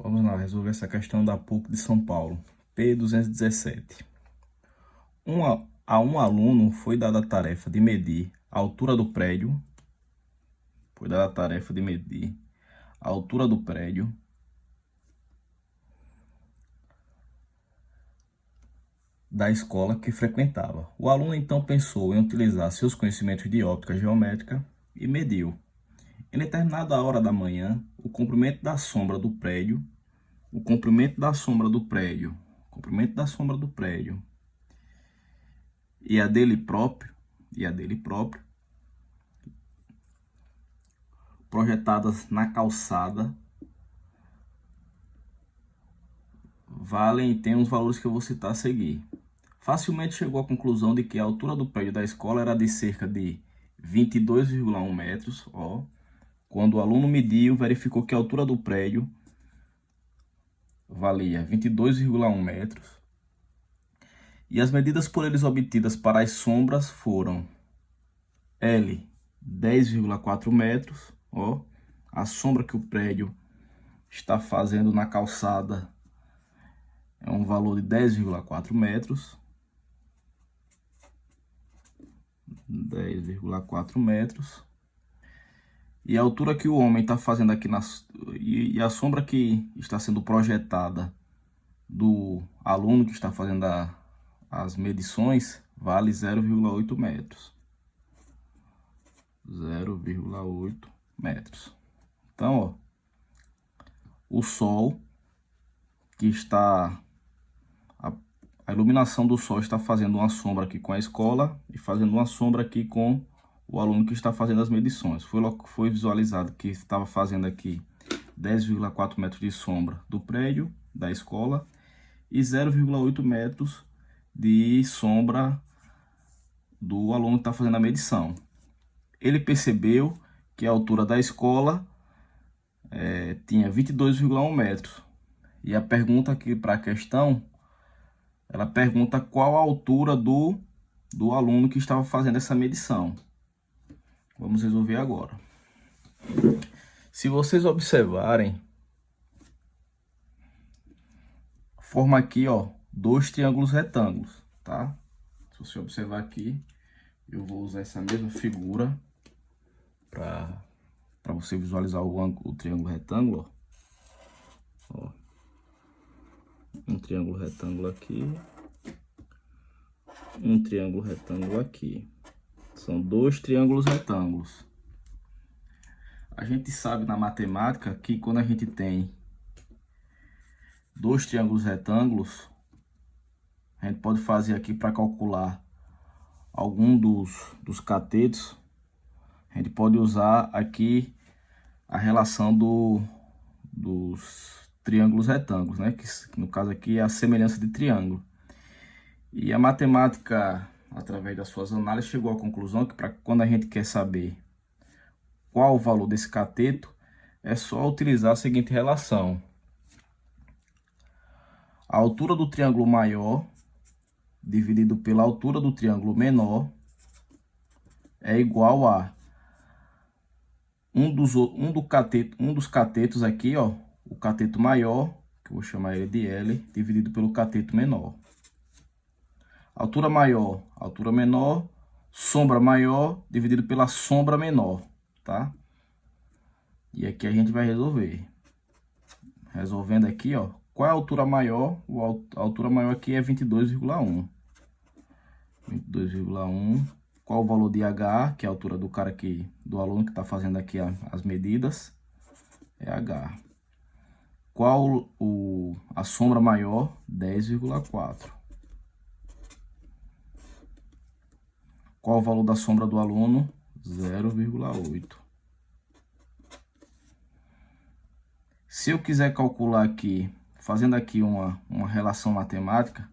Vamos lá, resolver essa questão da PUC de São Paulo, P217. A um aluno foi dada a tarefa de medir a altura do prédio. Foi dada a tarefa de medir a altura do prédio da escola que frequentava. O aluno então pensou em utilizar seus conhecimentos de óptica geométrica e mediu. Em determinada hora da manhã, o comprimento da sombra do prédio e a dele próprio, projetadas na calçada, valem e tem os valores que eu vou citar a seguir. Facilmente chegou à conclusão de que a altura do prédio da escola era de cerca de 22,1 metros. Quando o aluno mediu, verificou que a altura do prédio valia 22,1 metros. E as medidas por eles obtidas para as sombras foram L, 10,4 metros. A sombra que o prédio está fazendo na calçada é um valor de 10,4 metros. 10,4 metros. E a altura que o homem está fazendo aqui, e a sombra que está sendo projetada do aluno que está fazendo as medições vale 0,8 metros. 0,8 metros. Então, o sol que está... A iluminação do sol está fazendo uma sombra aqui com a escola e fazendo uma sombra aqui com o aluno que está fazendo as medições. Foi visualizado que estava fazendo aqui 10,4 metros de sombra do prédio, da escola, e 0,8 metros de sombra do aluno que está fazendo a medição. Ele percebeu que a altura da escola tinha 22,1 metros. E a pergunta aqui para a questão, ela pergunta qual a altura do aluno que estava fazendo essa medição. Vamos resolver agora. Se vocês observarem, forma aqui, dois triângulos retângulos, tá? Se você observar aqui, eu vou usar essa mesma figura para você visualizar o triângulo retângulo, um triângulo retângulo aqui, um triângulo retângulo aqui. São dois triângulos retângulos. A gente sabe na matemática que quando a gente tem dois triângulos retângulos, a gente pode fazer aqui para calcular algum dos catetos. A gente pode usar aqui a relação dos triângulos retângulos, né? Que no caso aqui é a semelhança de triângulo. E a matemática, através das suas análises, chegou à conclusão que quando a gente quer saber qual o valor desse cateto, é só utilizar a seguinte relação. A altura do triângulo maior dividido pela altura do triângulo menor é igual a um dos catetos aqui, o cateto maior, que eu vou chamar ele de L, dividido pelo cateto menor. Altura maior, altura menor, sombra maior, dividido pela sombra menor, tá? E aqui a gente vai resolver. Resolvendo aqui, qual é a altura maior? A altura maior aqui é 22,1. 22,1. Qual o valor de H, que é a altura do cara aqui, do aluno que está fazendo aqui as medidas? É H. Qual a sombra maior? 10,4. Qual o valor da sombra do aluno? 0,8. Se eu quiser calcular aqui, fazendo aqui uma relação matemática,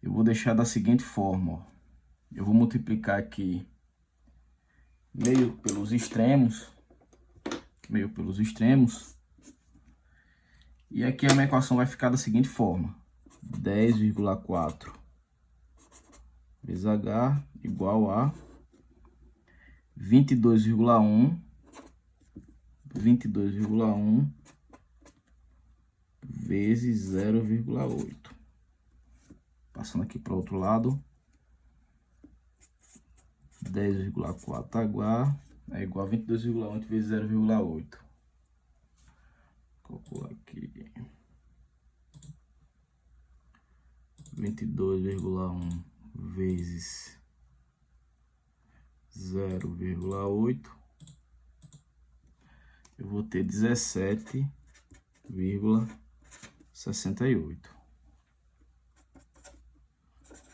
eu vou deixar da seguinte forma. Eu vou multiplicar aqui meio pelos extremos. E aqui a minha equação vai ficar da seguinte forma. 10,4 vezes H igual a 22,1 vezes 0,8. Passando aqui para o outro lado. 10,4H é igual a 22,8 vezes 0,8. Calcular aqui. 22,1 vezes 0,8. Eu vou ter 17,68.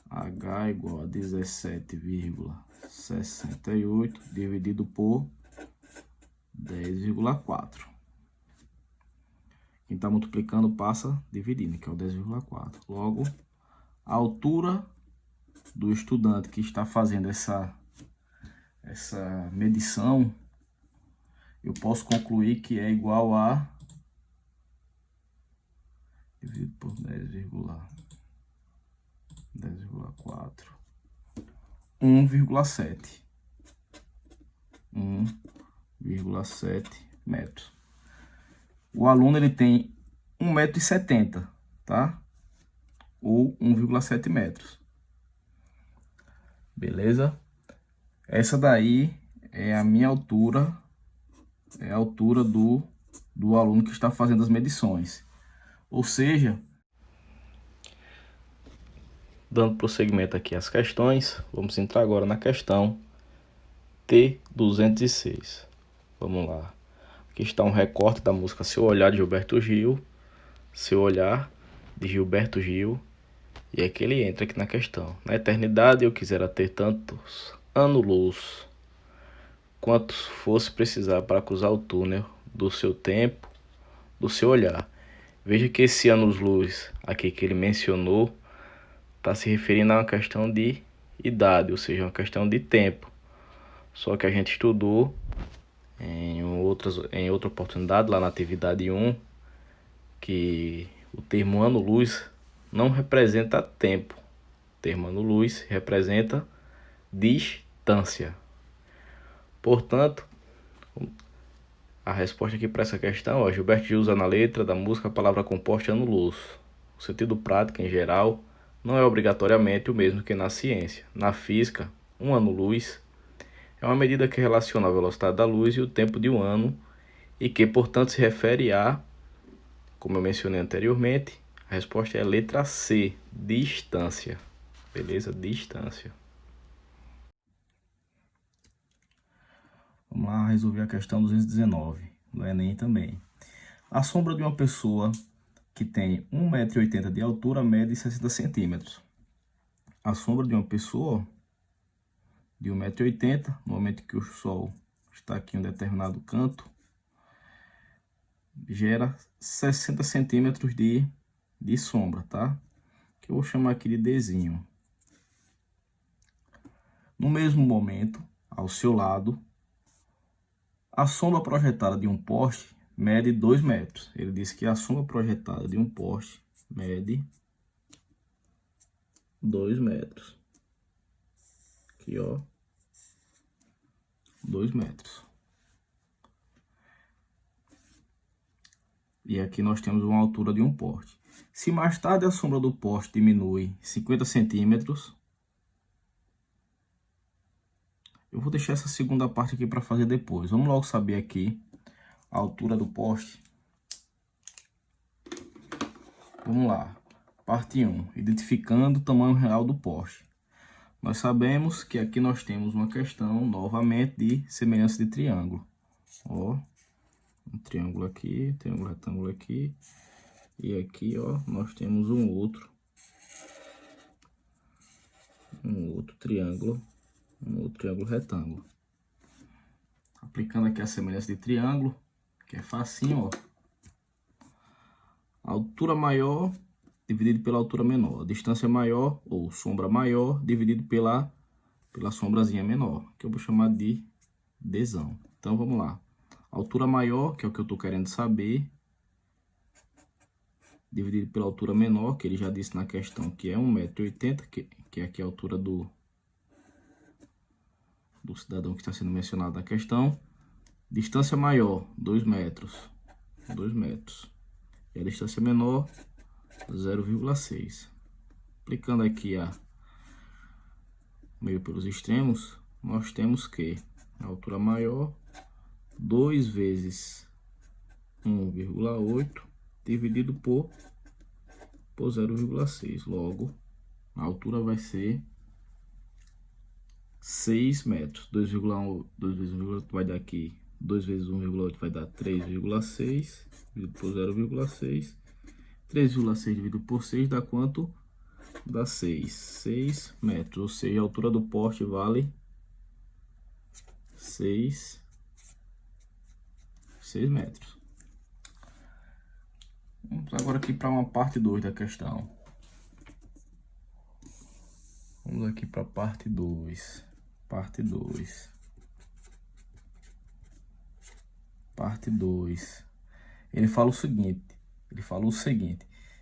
H igual a 17,68 dividido por 10,4. Quem está multiplicando passa dividindo, que é o 10,4. Logo, a altura do estudante que está fazendo essa medição, eu posso concluir que é igual a dividido por 10,4, 1,7. 1,7 metros. O aluno ele tem 1,70 m, tá? Ou 1,7 metros. Beleza? Essa daí é a minha altura, é a altura do aluno que está fazendo as medições. Ou seja, dando prosseguimento aqui às questões, vamos entrar agora na questão T206. Vamos lá. Aqui está um recorte da música Seu Olhar, de Gilberto Gil. Seu Olhar, de Gilberto Gil. E é que ele entra aqui na questão. Na eternidade eu quisera ter tantos anos-luz quantos fosse precisar para cruzar o túnel do seu tempo, do seu olhar. Veja que esse anos-luz aqui que ele mencionou está se referindo a uma questão de idade, ou seja, uma questão de tempo. Só que a gente estudou em outra oportunidade, lá na atividade 1, que o termo ano-luz não representa tempo. O termo ano-luz representa distância. Portanto, a resposta aqui para essa questão, Gilberto Gil usa na letra da música a palavra composta ano-luz. O sentido prático, em geral, não é obrigatoriamente o mesmo que na ciência. Na física, um ano-luz é uma medida que relaciona a velocidade da luz e o tempo de um ano e que, portanto, se refere a, como eu mencionei anteriormente, a resposta é a letra C, distância. Beleza? Distância. Vamos lá resolver a questão 219, do Enem também. A sombra de uma pessoa que tem 1,80 m de altura mede 60 centímetros. A sombra de uma pessoa de 1,80 m, no momento que o sol está aqui em um determinado canto, gera 60 centímetros de sombra, tá? Que eu vou chamar aqui de Dzinho. No mesmo momento, ao seu lado, a sombra projetada de um poste mede 2 metros. Ele diz que a sombra projetada de um poste mede 2 metros. Aqui, ó. 2 metros. E aqui nós temos uma altura de um poste. Se mais tarde a sombra do poste diminui 50 centímetros, eu vou deixar essa segunda parte aqui para fazer depois. Vamos logo saber aqui a altura do poste. Vamos lá. Parte 1. Identificando o tamanho real do poste. Nós sabemos que aqui nós temos uma questão, novamente, de semelhança de triângulo. Ó, um triângulo aqui, triângulo retângulo aqui. E aqui, ó, nós temos um outro triângulo, um outro triângulo retângulo. Aplicando aqui a semelhança de triângulo, que é facinho, ó. A altura maior dividido pela altura menor. A distância maior, ou sombra maior, dividido pela sombrazinha menor, que eu vou chamar de Dzão. Então, vamos lá. A altura maior, que é o que eu estou querendo saber, dividido pela altura menor, que ele já disse na questão que é 1,80 m, que é aqui a altura do cidadão que está sendo mencionado na questão. Distância maior, 2 metros. 2 metros. E a distância menor, 0,6. Aplicando aqui a meio pelos extremos, nós temos que a altura maior, 2 vezes 1,8 dividido por 0,6. Logo, a altura vai ser 6 metros. 2,1 vai dar aqui, 2 vezes 1,8 vai dar 3,6 dividido por 0,6. 3,6 dividido por 6 dá quanto? Dá 6 metros, ou seja, a altura do poste vale 6 metros. Vamos agora aqui para uma parte 2 da questão. Vamos aqui para a parte 2. Parte 2. Parte 2. Ele fala o seguinte.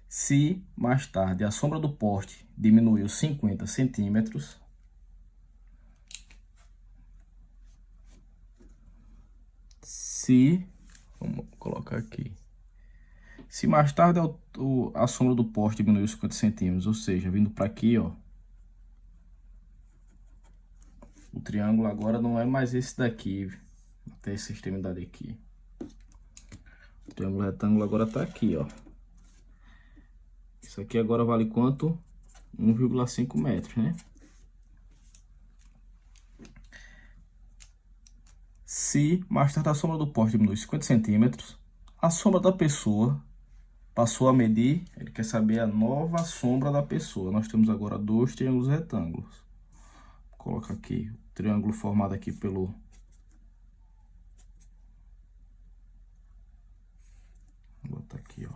Se mais tarde a sombra do poste diminuiu 50 centímetros, vamos colocar aqui. Se mais tarde a sombra do poste diminuiu 50 centímetros, ou seja, vindo para aqui, ó. O triângulo agora não é mais esse daqui, até essa extremidade aqui. O triângulo retângulo agora tá aqui, ó. Isso aqui agora vale quanto? 1,5 metros, né? Se mais tarde a sombra do poste diminui 50 centímetros, a sombra da pessoa passou a medir, ele quer saber a nova sombra da pessoa. Nós temos agora 2 triângulos retângulos. Vou colocar aqui o triângulo formado aqui pelo... Vou botar aqui, ó.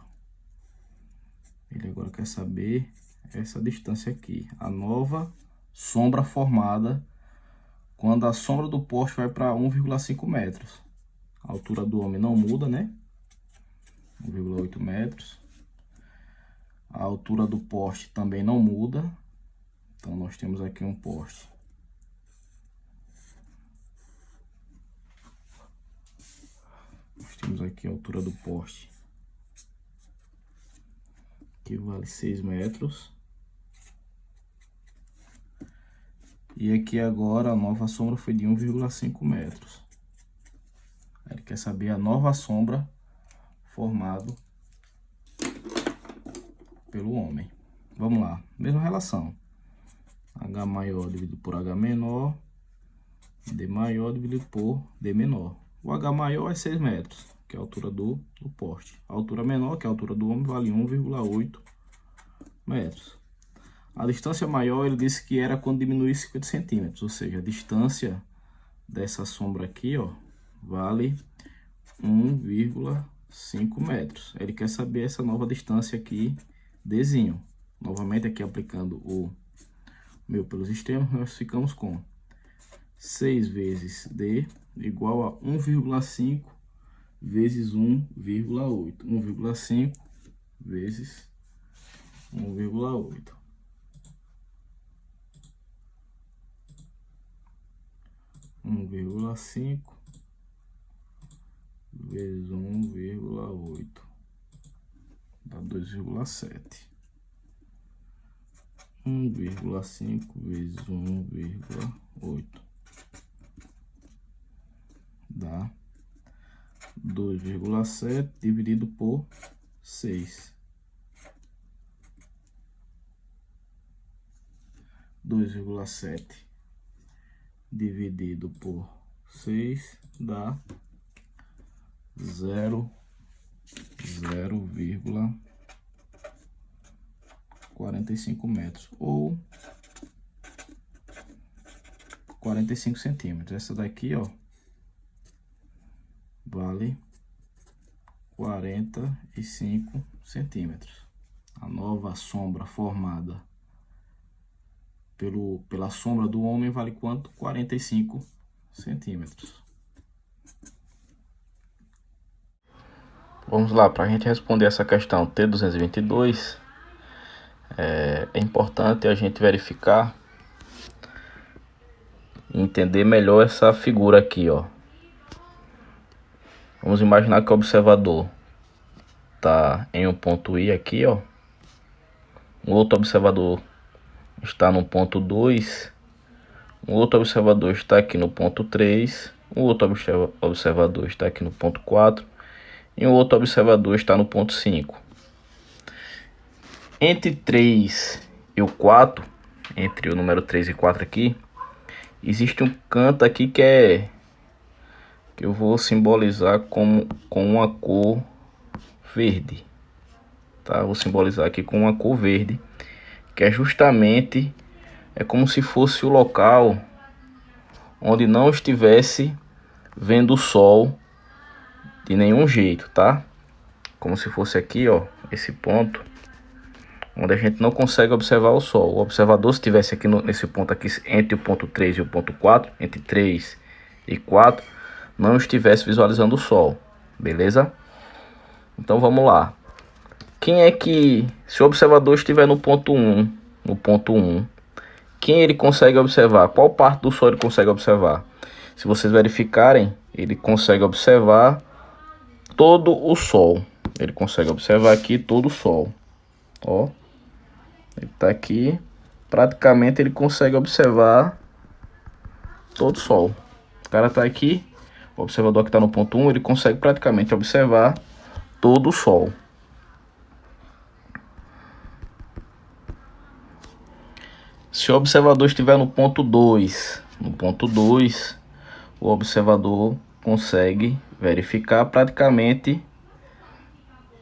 Ele agora quer saber essa distância aqui, a nova sombra formada quando a sombra do poste vai para 1,5 metros. A altura do homem não muda, né? 1,8 metros. A altura do poste também não muda. Então, nós temos aqui um poste. Nós temos aqui a altura do poste, que vale 6 metros. E aqui agora a nova sombra foi de 1,5 metros. Ele quer saber a nova sombra formado pelo homem. Vamos lá, mesma relação. H maior dividido por H menor, D maior dividido por D menor. O H maior é 6 metros, que é a altura do poste. A altura menor, que é a altura do homem, vale 1,8 metros. A distância maior, ele disse que era quando diminuísse 50 centímetros, ou seja, a distância dessa sombra aqui, ó, vale 1,5 metros. Ele quer saber essa nova distância aqui, Dzinho. Novamente aqui aplicando o meu pelos extremos, nós ficamos com 6 vezes D igual a 1,5 vezes 1,8. 1,5 vezes 1,8. 1,5 vezes 1,8 dá 2,7. 1,5 vezes 1,8 dá 2,7 dividido por 6. 2,7 dividido por 6 dá 0,45 metros ou 45 centímetros. Essa daqui, ó, vale 45 centímetros. A nova sombra formada pela sombra do homem vale quanto? 45 centímetros. Vamos lá, para a gente responder essa questão T222, é importante a gente verificar e entender melhor essa figura aqui, ó. Vamos imaginar que o observador está em um ponto I aqui, ó. Um outro observador está no ponto 2. Um outro observador está aqui no ponto 3. Um outro observador está aqui no ponto 4. E um outro observador está no ponto 5. Entre 3 e o 4, entre o número 3 e 4 aqui, existe um canto aqui que eu vou simbolizar com uma cor verde, tá? Vou simbolizar aqui com uma cor verde, que é justamente como se fosse o local onde não estivesse vendo o sol de nenhum jeito, tá? Como se fosse aqui, ó, esse ponto onde a gente não consegue observar o sol. O observador, se estivesse aqui nesse ponto aqui, entre o ponto 3 e o ponto 4, entre 3 e 4, não estivesse visualizando o sol, beleza? Então vamos lá. Quem é que, se o observador estiver no ponto 1, quem ele consegue observar? Qual parte do sol ele consegue observar? Se vocês verificarem, ele consegue observar todo o sol. Ele consegue observar aqui todo o sol. Ó, ele tá aqui. Praticamente ele consegue observar todo o sol. O cara tá aqui. O observador que está no ponto 1, ele consegue praticamente observar todo o sol. Se o observador estiver no ponto 2, o observador consegue verificar praticamente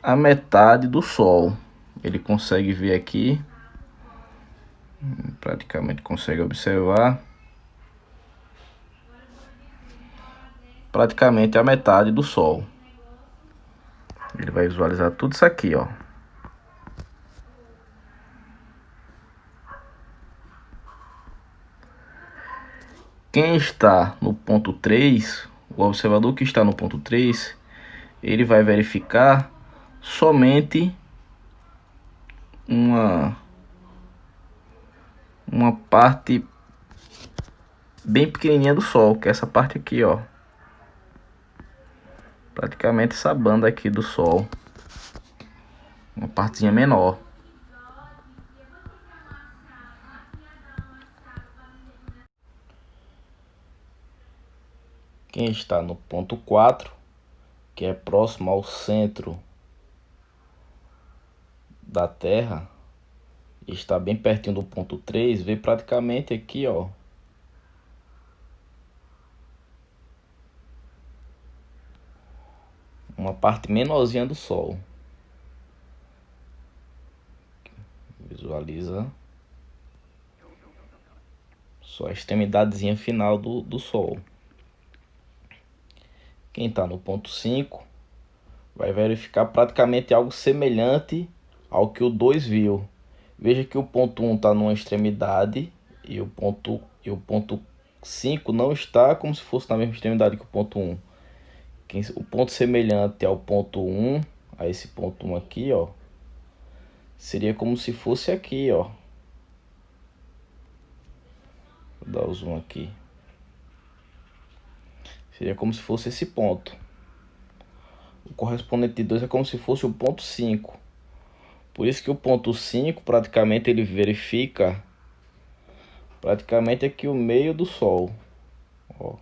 a metade do sol. Ele consegue ver aqui, praticamente consegue observar praticamente a metade do sol. Ele vai visualizar tudo isso aqui, ó. Quem está no ponto 3, o observador que está no ponto 3, ele vai verificar somente uma parte bem pequenininha do sol, que é essa parte aqui, ó. Praticamente essa banda aqui do sol, uma partezinha menor. Quem está no ponto 4, que é próximo ao centro da Terra, está bem pertinho do ponto 3, vê praticamente aqui, ó, uma parte menorzinha do sol. Visualiza só a extremidadezinha final do sol. Quem está no ponto 5 vai verificar praticamente algo semelhante ao que o 2 viu. Veja que o ponto 1 está numa extremidade e o ponto 5 não está como se fosse na mesma extremidade que o ponto 1. O ponto semelhante ao ponto 1, a esse ponto 1 aqui, ó, seria como se fosse aqui, ó. Vou dar o zoom aqui. Seria como se fosse esse ponto. O correspondente de 2 é como se fosse o ponto 5. Por isso que o ponto 5 praticamente ele verifica praticamente aqui o meio do sol, ó.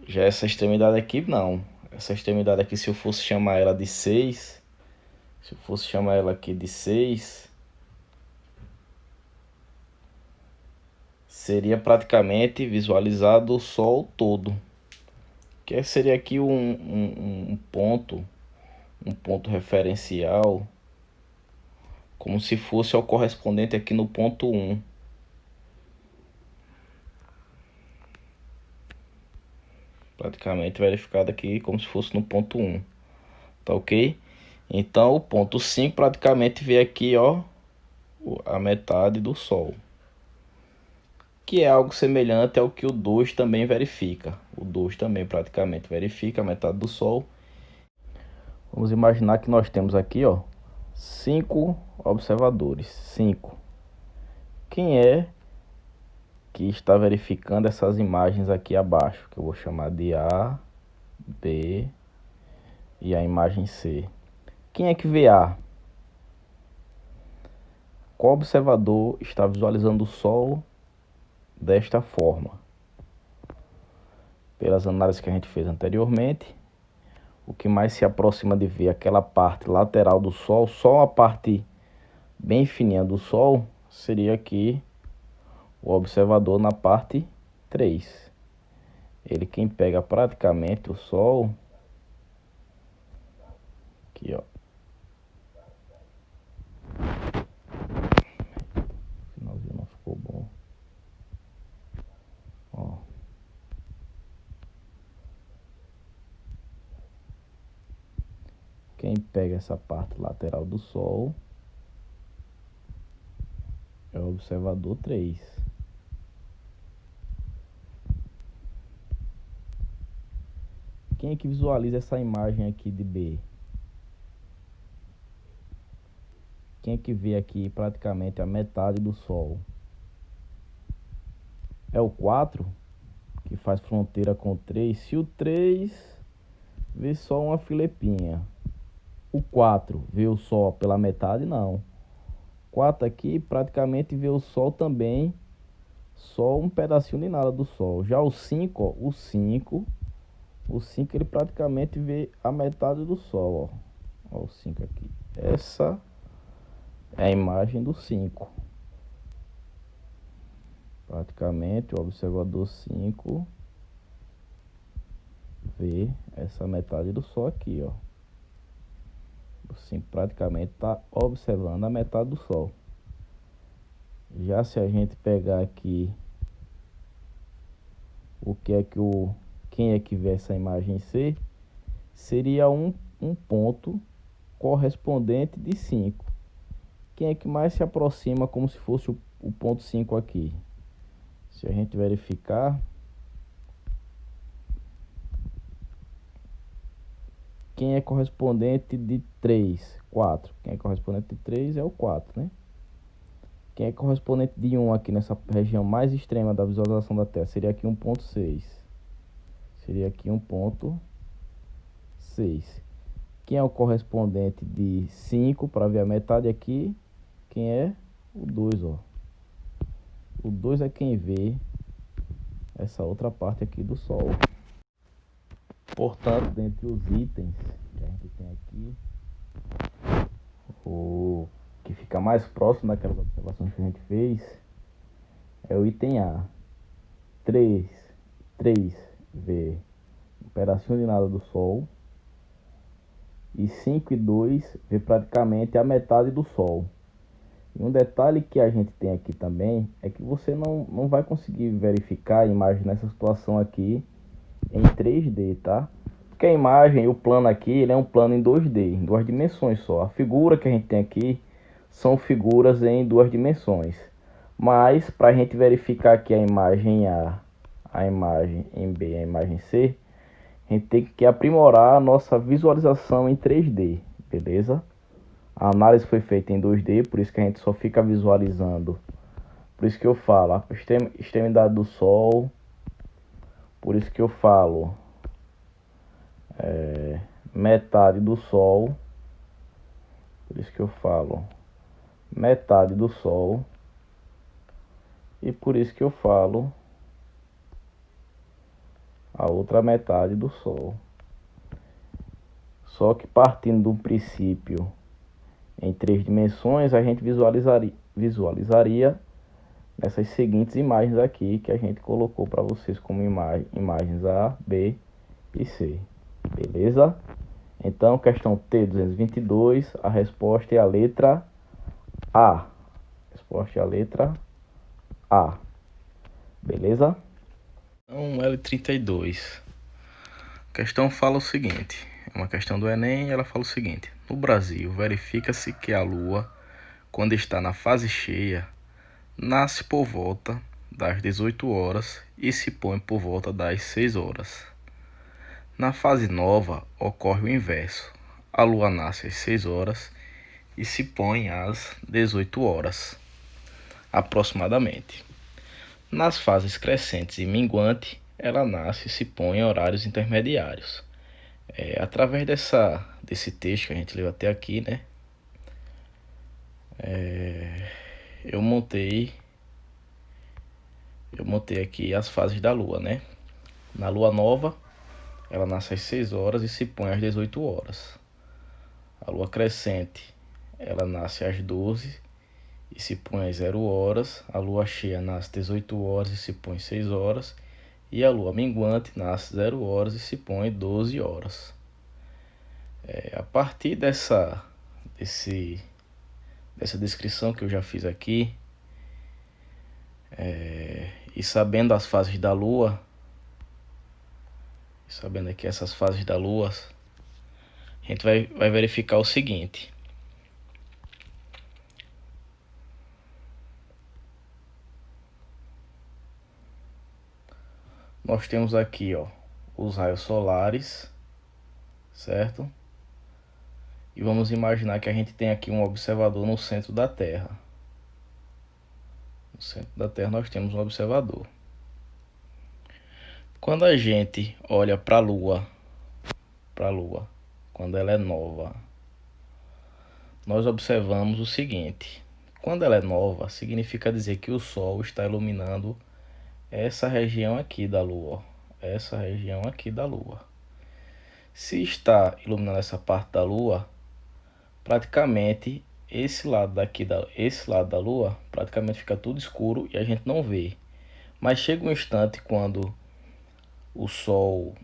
Já essa extremidade aqui não. Essa extremidade aqui, se eu fosse chamar ela de 6, se eu fosse chamar ela aqui de 6, seria praticamente visualizado o sol todo. Que seria aqui um ponto referencial, como se fosse o correspondente aqui no ponto 1. Praticamente verificado aqui como se fosse no ponto 1. Tá ok? Então o ponto 5 praticamente vê aqui, ó, a metade do sol, que é algo semelhante ao que o 2 também verifica. O 2 também praticamente verifica a metade do sol. Vamos imaginar que nós temos aqui, ó, 5 observadores. 5. Quem é que está verificando essas imagens aqui abaixo, que eu vou chamar de A, B e a imagem C. Quem é que vê A? Qual observador está visualizando o Sol desta forma? Pelas análises que a gente fez anteriormente, o que mais se aproxima de ver aquela parte lateral do Sol, só a parte bem fininha do Sol, seria aqui o observador na parte 3. Ele quem pega praticamente o Sol, aqui ó, o finalzinho não ficou bom, ó. Quem pega essa parte lateral do Sol é o observador 3. Quem é que visualiza essa imagem aqui de B? Quem é que vê aqui praticamente a metade do Sol? É o 4, que faz fronteira com o 3. Se o 3 vê só uma filepinha, o 4 vê o Sol pela metade, não. 4 aqui praticamente vê o Sol também, só um pedacinho de nada do Sol. Já o 5, ó, o 5 ele praticamente vê a metade do Sol, ó. Ó o 5 aqui. Essa é a imagem do 5. Praticamente o observador 5 vê essa metade do Sol aqui, ó. O 5 praticamente está observando a metade do Sol. Já se a gente pegar aqui o que é que quem é que vê essa imagem C, seria um ponto correspondente de 5. Quem é que mais se aproxima como se fosse o ponto 5 aqui? Se a gente verificar, quem é correspondente de 3? 4. Quem é correspondente de 3 é o 4, né? Quem é correspondente de 1 aqui nessa região mais extrema da visualização da Terra? Seria aqui 1.6. Seria aqui 1.6. Quem é o correspondente de 5 para ver a metade aqui? Quem é? O 2, ó. O 2 é quem vê essa outra parte aqui do Sol. Portanto, dentre os itens que a gente tem aqui, o que fica mais próximo daquelas observações que a gente fez é o item A. 3 vê um pedacinho de nada do Sol. E 5 e 2 vê praticamente a metade do Sol. E um detalhe que a gente tem aqui também é que você não vai conseguir verificar a imagem nessa situação aqui em 3D, tá? Porque a imagem, o plano aqui, ele é um plano em 2D, em 2 dimensões só. A figura que a gente tem aqui são figuras em 2 dimensões. Mas para a gente verificar aqui a imagem A, a imagem em B, a imagem C, a gente tem que aprimorar a nossa visualização em 3D, beleza? A análise foi feita em 2D, por isso que a gente só fica visualizando. Por isso que eu falo a extremidade do Sol. Por isso que eu falo metade do Sol. Por isso que eu falo metade do Sol. E por isso que eu falo a outra metade do Sol. Só que partindo do princípio em 3 dimensões, a gente visualizaria nessas seguintes imagens aqui que a gente colocou para vocês como imagens A, B e C. Beleza? Então, questão T222, a resposta é a letra A. A resposta é a letra A. Beleza? Então, L32. A questão fala o seguinte. É uma questão do Enem e ela fala o seguinte. No Brasil, verifica-se que a Lua, quando está na fase cheia, nasce por volta das 18 horas e se põe por volta das 6 horas. Na fase nova, ocorre o inverso. A Lua nasce às 6 horas e se põe às 18 horas, aproximadamente. Nas fases crescentes e minguante, ela nasce e se põe em horários intermediários. Através desse texto que a gente leu até aqui, né? Eu montei aqui as fases da Lua, né? Na Lua nova, ela nasce às 6 horas e se põe às 18 horas. A Lua crescente, ela nasce às 12 e se põe às 0 horas. A Lua cheia nasce às 18 horas e se põe às 6 horas. E a Lua minguante nasce às 0 horas e se põe às 12 horas. A partir dessa descrição que eu já fiz aqui, e sabendo as fases da Lua, sabendo aqui essas fases da Lua, a gente vai verificar o seguinte. Nós temos aqui, ó, os raios solares, certo? E vamos imaginar que a gente tem aqui um observador no centro da Terra. No centro da Terra nós temos um observador. Quando a gente olha para a Lua, quando ela é nova, nós observamos o seguinte. Quando ela é nova, significa dizer que o Sol está iluminando essa região aqui da Lua. Essa região aqui da Lua. Se está iluminando essa parte da Lua, praticamente esse lado da Lua praticamente fica tudo escuro e a gente não vê. Mas chega um instante quando o Sol,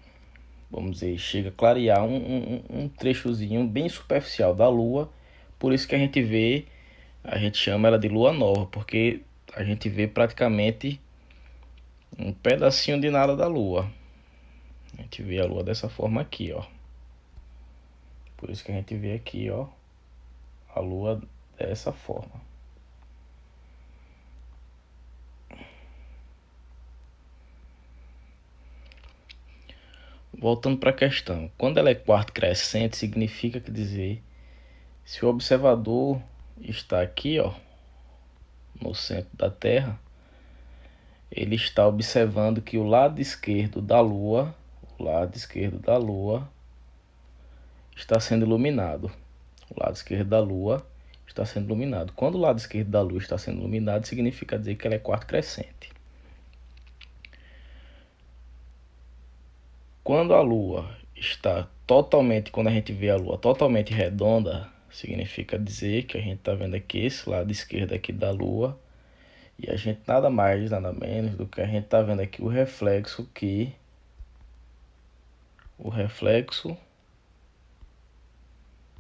vamos dizer, chega a clarear um trechozinho bem superficial da Lua. Por isso que a gente chama ela de Lua nova, porque a gente vê praticamente um pedacinho de nada da Lua. A gente vê a Lua dessa forma aqui, ó. Por isso que a gente vê aqui, ó, a Lua dessa forma. Voltando para a questão. Quando ela é quarto crescente, significa que dizer, se o observador está aqui, ó, no centro da Terra, ele está observando que o lado esquerdo da Lua, está sendo iluminado. O lado esquerdo da Lua está sendo iluminado. Quando o lado esquerdo da Lua está sendo iluminado, significa dizer que ela é quarto crescente. Quando a Lua está quando a gente vê a Lua totalmente redonda, significa dizer que a gente está vendo aqui esse lado esquerdo aqui da Lua, e a gente nada mais, nada menos do que a gente está vendo aqui o reflexo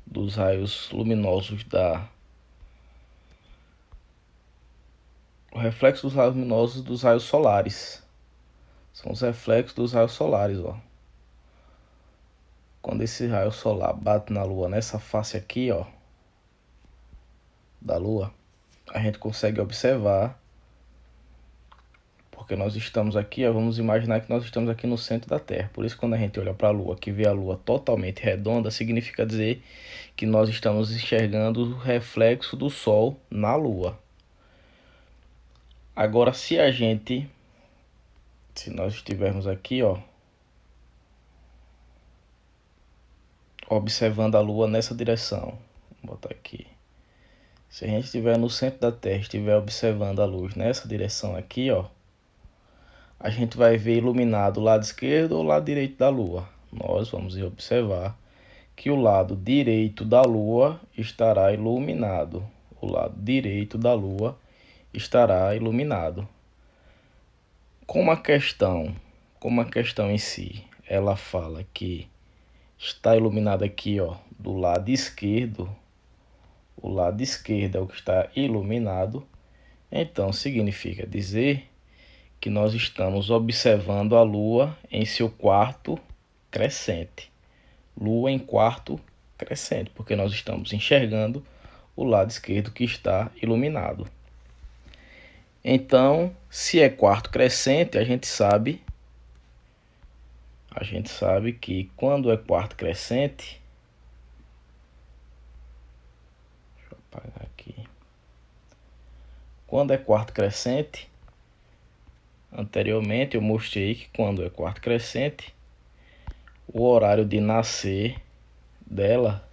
dos raios luminosos dos raios solares. São os reflexos dos raios solares, ó. Quando esse raio solar bate na Lua, nessa face aqui, ó, da Lua, a gente consegue observar, porque nós estamos aqui, ó, vamos imaginar que nós estamos aqui no centro da Terra. Por isso, quando a gente olha para a Lua, que vê a Lua totalmente redonda, significa dizer que nós estamos enxergando o reflexo do Sol na Lua. Agora, se nós estivermos aqui, ó, observando a Lua nessa direção, vou botar aqui. Se a gente estiver no centro da Terra, estiver observando a luz nessa direção aqui, ó, a gente vai ver iluminado o lado esquerdo ou o lado direito da Lua. Nós vamos observar que o lado direito da Lua estará iluminado. O lado direito da Lua estará iluminado. Como a questão em si, ela fala que está iluminado aqui, ó, do lado esquerdo. O lado esquerdo é o que está iluminado. Então, significa dizer que nós estamos observando a Lua em seu quarto crescente. Lua em quarto crescente, porque nós estamos enxergando o lado esquerdo que está iluminado. Então, se é quarto crescente, a gente sabe que quando é quarto crescente, deixa eu apagar aqui. Quando é quarto crescente, anteriormente eu mostrei que quando é quarto crescente, o horário de nascer dela,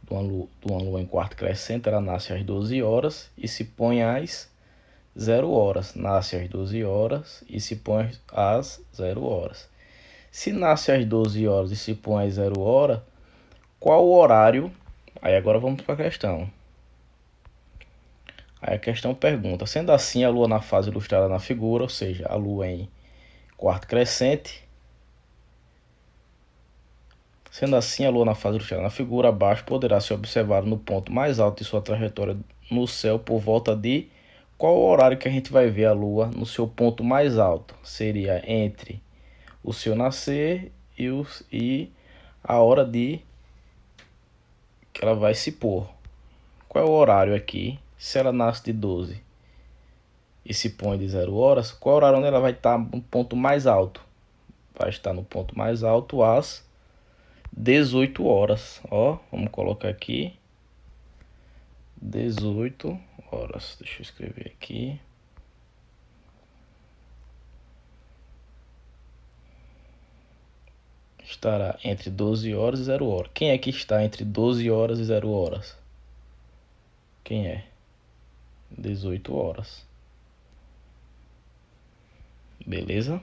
de uma lua em quarto crescente, ela nasce às 12 horas e se põe às 0 horas. Nasce às 12 horas e se põe às 0 horas. Se nasce às 12 horas e se põe às 0 horas, qual o horário? Aí agora vamos para a questão. Aí a questão pergunta: sendo assim, a lua na fase ilustrada na figura, ou seja, a lua em quarto crescente. Sendo assim, a lua na fase ilustrada na figura abaixo poderá ser observada no ponto mais alto de sua trajetória no céu por volta de qual o horário que a gente vai ver a lua no seu ponto mais alto? Seria entre o seu nascer e a hora de que ela vai se pôr. Qual é o horário aqui? Se ela nasce de 12 e se põe de 0 horas, qual é o horário onde ela vai estar no ponto mais alto? Vai estar no ponto mais alto às 18 horas. Ó, vamos colocar aqui 18 horas. Deixa eu escrever aqui. Estará entre 12 horas e 0 horas. Quem é que está entre 12 horas e 0 horas? Quem é? 18 horas. Beleza?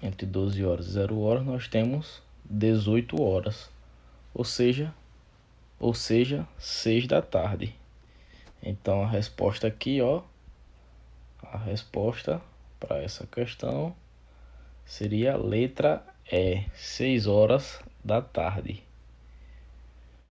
Entre 12 horas e 0 horas nós temos 18 horas. Ou seja, 6 da tarde. Então a resposta aqui, ó, a resposta para essa questão seria a letra E, 6 horas da tarde.